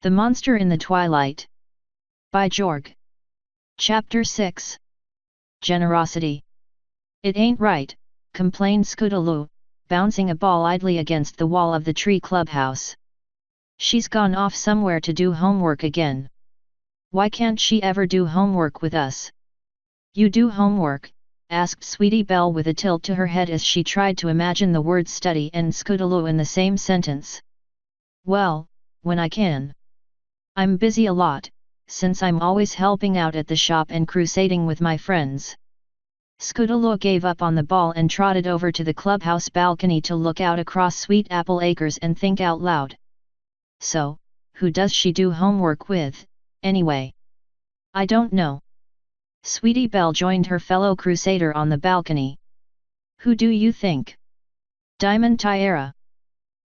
The Monster in the Twilight. By Jorg. Chapter 6. Generosity. It ain't right, complained Scootaloo, bouncing a ball idly against the wall of the tree clubhouse. She's gone off somewhere to do homework again. Why can't she ever do homework with us? You do homework? Asked Sweetie Belle with a tilt to her head as she tried to imagine the words study and Scootaloo in the same sentence. Well, when I can. I'm busy a lot, since I'm always helping out at the shop and crusading with my friends. Scootaloo gave up on the ball and trotted over to the clubhouse balcony to look out across Sweet Apple Acres and think out loud. So, who does she do homework with, anyway? I don't know. Sweetie Belle joined her fellow crusader on the balcony. Who do you think? Diamond Tiara.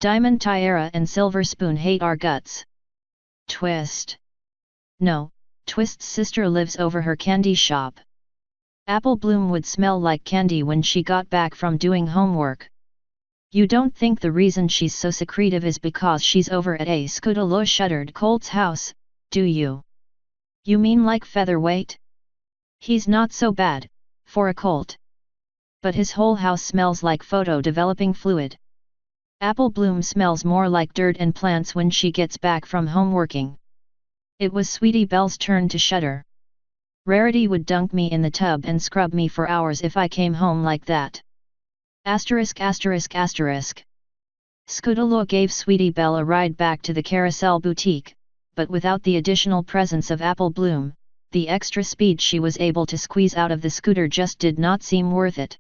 Diamond Tiara and Silver Spoon hate our guts. Twist. No, Twist's sister lives over her candy shop. Apple Bloom would smell like candy when she got back from doing homework. You don't think the reason she's so secretive is because she's over at a Scootaloo shuttered colt's house, do you? You mean like Featherweight? He's not so bad, for a colt. But his whole house smells like photo-developing fluid. Apple Bloom smells more like dirt and plants when she gets back from homeworking. It was Sweetie Belle's turn to shudder. Rarity would dunk me in the tub and scrub me for hours if I came home like that. Asterisk asterisk asterisk. Scootaloo gave Sweetie Belle a ride back to the Carousel Boutique, but without the additional presence of Apple Bloom, the extra speed she was able to squeeze out of the scooter just did not seem worth it.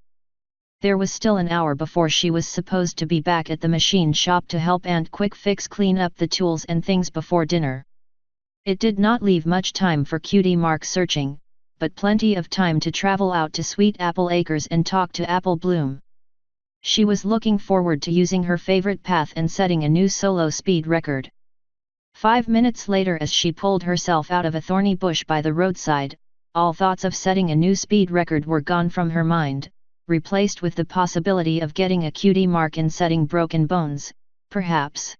There was still an hour before she was supposed to be back at the machine shop to help Aunt Quick Fix clean up the tools and things before dinner. It did not leave much time for cutie mark searching, but plenty of time to travel out to Sweet Apple Acres and talk to Apple Bloom. She was looking forward to using her favorite path and setting a new solo speed record. 5 minutes later, as she pulled herself out of a thorny bush by the roadside, all thoughts of setting a new speed record were gone from her mind, replaced with the possibility of getting a cutie mark and setting broken bones, perhaps.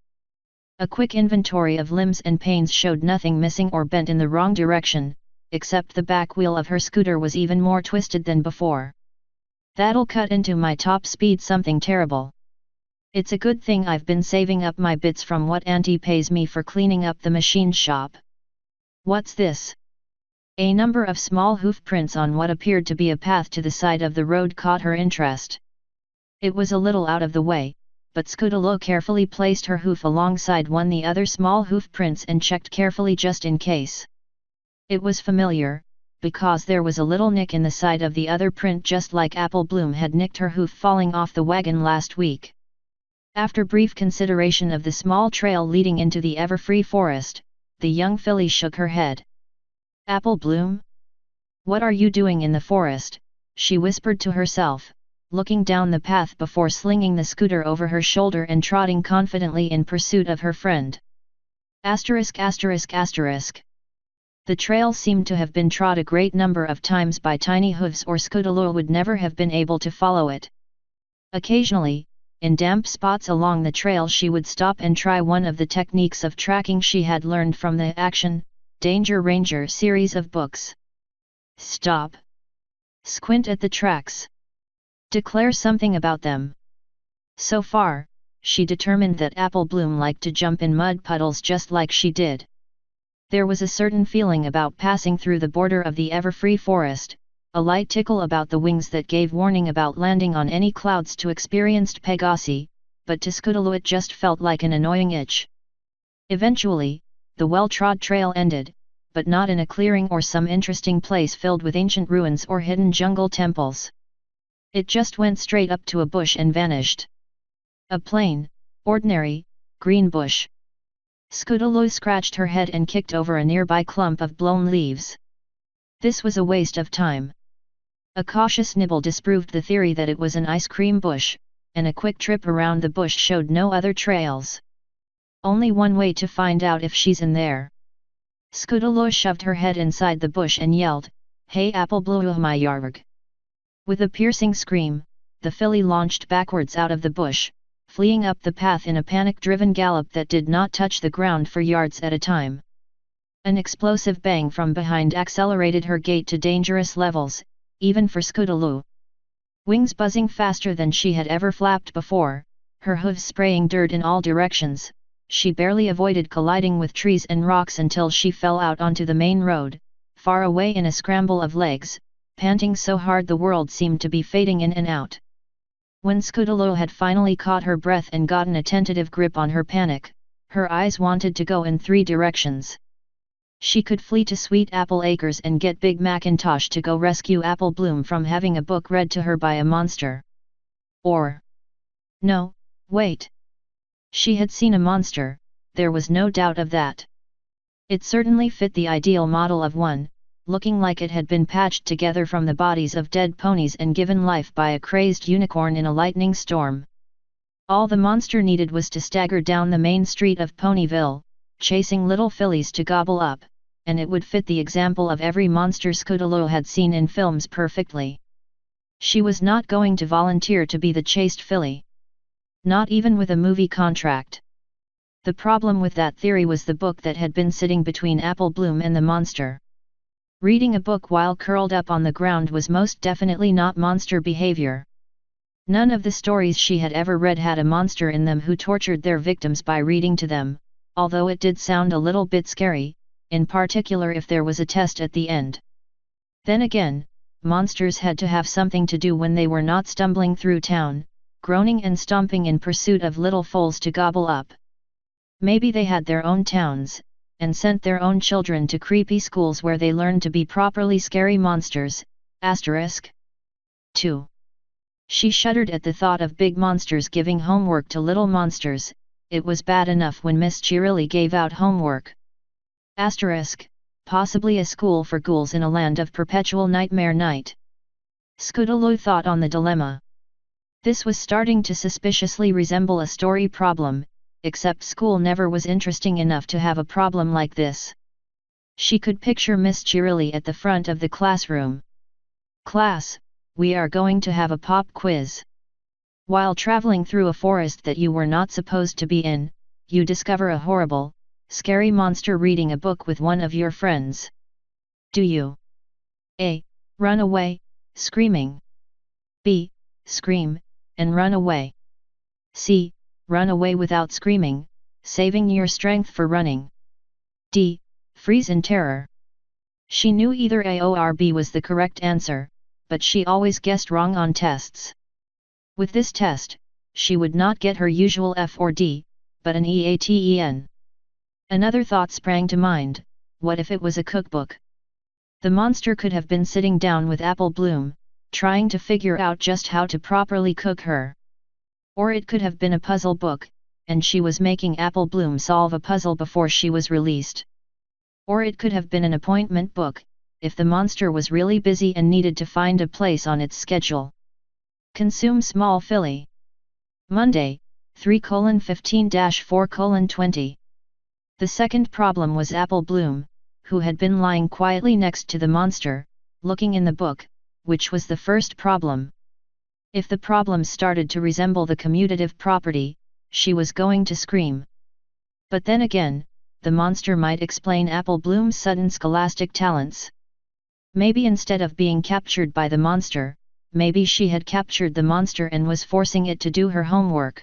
A quick inventory of limbs and pains showed nothing missing or bent in the wrong direction, except the back wheel of her scooter was even more twisted than before. That'll cut into my top speed something terrible. It's a good thing I've been saving up my bits from what Auntie pays me for cleaning up the machine shop. What's this? A number of small hoof prints on what appeared to be a path to the side of the road caught her interest. It was a little out of the way, but Scootaloo carefully placed her hoof alongside the other small hoof prints and checked carefully just in case. It was familiar, because there was a little nick in the side of the other print just like Apple Bloom had nicked her hoof falling off the wagon last week. After brief consideration of the small trail leading into the everfree forest, the young filly shook her head. Apple Bloom? What are you doing in the forest? She whispered to herself, looking down the path before slinging the scooter over her shoulder and trotting confidently in pursuit of her friend. Asterisk asterisk asterisk. The trail seemed to have been trod a great number of times by tiny hooves or Scootaloo would never have been able to follow it. Occasionally, in damp spots along the trail she would stop and try one of the techniques of tracking she had learned from the Action, Danger Ranger series of books. Stop. Squint at the tracks. Declare something about them. So far, she determined that Apple Bloom liked to jump in mud puddles just like she did. There was a certain feeling about passing through the border of the everfree forest, a light tickle about the wings that gave warning about landing on any clouds to experienced Pegasi, but to Scootaloo it just felt like an annoying itch. Eventually, the well-trod trail ended, but not in a clearing or some interesting place filled with ancient ruins or hidden jungle temples. It just went straight up to a bush and vanished. A plain, ordinary, green bush. Scootaloo scratched her head and kicked over a nearby clump of blown leaves. This was a waste of time. A cautious nibble disproved the theory that it was an ice cream bush, and a quick trip around the bush showed no other trails. Only one way to find out if she's in there. Scootaloo shoved her head inside the bush and yelled, "Hey Apple Bloom my yarg!" With a piercing scream, the filly launched backwards out of the bush, fleeing up the path in a panic-driven gallop that did not touch the ground for yards at a time. An explosive bang from behind accelerated her gait to dangerous levels, even for Scootaloo. Wings buzzing faster than she had ever flapped before, her hooves spraying dirt in all directions, she barely avoided colliding with trees and rocks until she fell out onto the main road, far away in a scramble of legs, panting so hard the world seemed to be fading in and out. When Scootaloo had finally caught her breath and gotten a tentative grip on her panic, her eyes wanted to go in 3 directions. She could flee to Sweet Apple Acres and get Big Macintosh to go rescue Apple Bloom from having a book read to her by a monster. Or... no, wait. She had seen a monster, there was no doubt of that. It certainly fit the ideal model of one, looking like it had been patched together from the bodies of dead ponies and given life by a crazed unicorn in a lightning storm. All the monster needed was to stagger down the main street of Ponyville, chasing little fillies to gobble up, and it would fit the example of every monster Scootaloo had seen in films perfectly. She was not going to volunteer to be the chased filly. Not even with a movie contract. The problem with that theory was the book that had been sitting between Apple Bloom and the monster. Reading a book while curled up on the ground was most definitely not monster behavior. None of the stories she had ever read had a monster in them who tortured their victims by reading to them, although it did sound a little bit scary, in particular if there was a test at the end. Then again, monsters had to have something to do when they were not stumbling through town, groaning and stomping in pursuit of little foals to gobble up. Maybe they had their own towns, and sent their own children to creepy schools where they learned to be properly scary monsters, *. 2. She shuddered at the thought of big monsters giving homework to little monsters. It was bad enough when Miss Cheerilee gave out homework. *. Possibly a school for ghouls in a land of perpetual nightmare night. Scootaloo thought on the dilemma. This was starting to suspiciously resemble a story problem, except school never was interesting enough to have a problem like this. She could picture Miss Cheerilee at the front of the classroom. "Class, we are going to have a pop quiz. While traveling through a forest that you were not supposed to be in, you discover a horrible, scary monster reading a book with one of your friends. Do you A. Run away, screaming. B. Scream, and run away. C. Run away without screaming, saving your strength for running. D. Freeze in terror." She knew either A or B was the correct answer, but she always guessed wrong on tests. With this test, she would not get her usual F or D, but an EATEN. Another thought sprang to mind: what if it was a cookbook? The monster could have been sitting down with Apple Bloom, trying to figure out just how to properly cook her. Or it could have been a puzzle book, and she was making Apple Bloom solve a puzzle before she was released. Or it could have been an appointment book, if the monster was really busy and needed to find a place on its schedule. Consume small filly. Monday, 3:15-4:20. The second problem was Apple Bloom, who had been lying quietly next to the monster, looking in the book, which was the first problem. If the problem started to resemble the commutative property, she was going to scream. But then again, the monster might explain Apple Bloom's sudden scholastic talents. Maybe instead of being captured by the monster, maybe she had captured the monster and was forcing it to do her homework.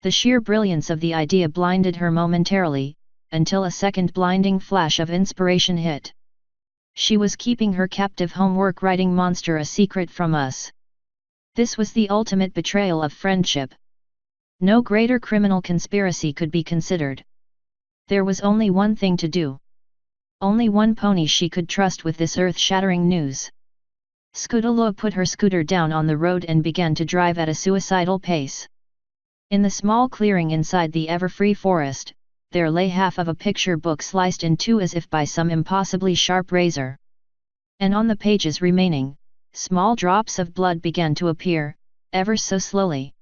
The sheer brilliance of the idea blinded her momentarily, until a second blinding flash of inspiration hit. She was keeping her captive homework writing monster a secret from us. This was the ultimate betrayal of friendship. No greater criminal conspiracy could be considered. There was only one thing to do. Only one pony she could trust with this earth-shattering news. Scootaloo put her scooter down on the road and began to drive at a suicidal pace. In the small clearing inside the ever-free forest, there lay half of a picture book sliced in two as if by some impossibly sharp razor. And on the pages remaining, small drops of blood began to appear, ever so slowly.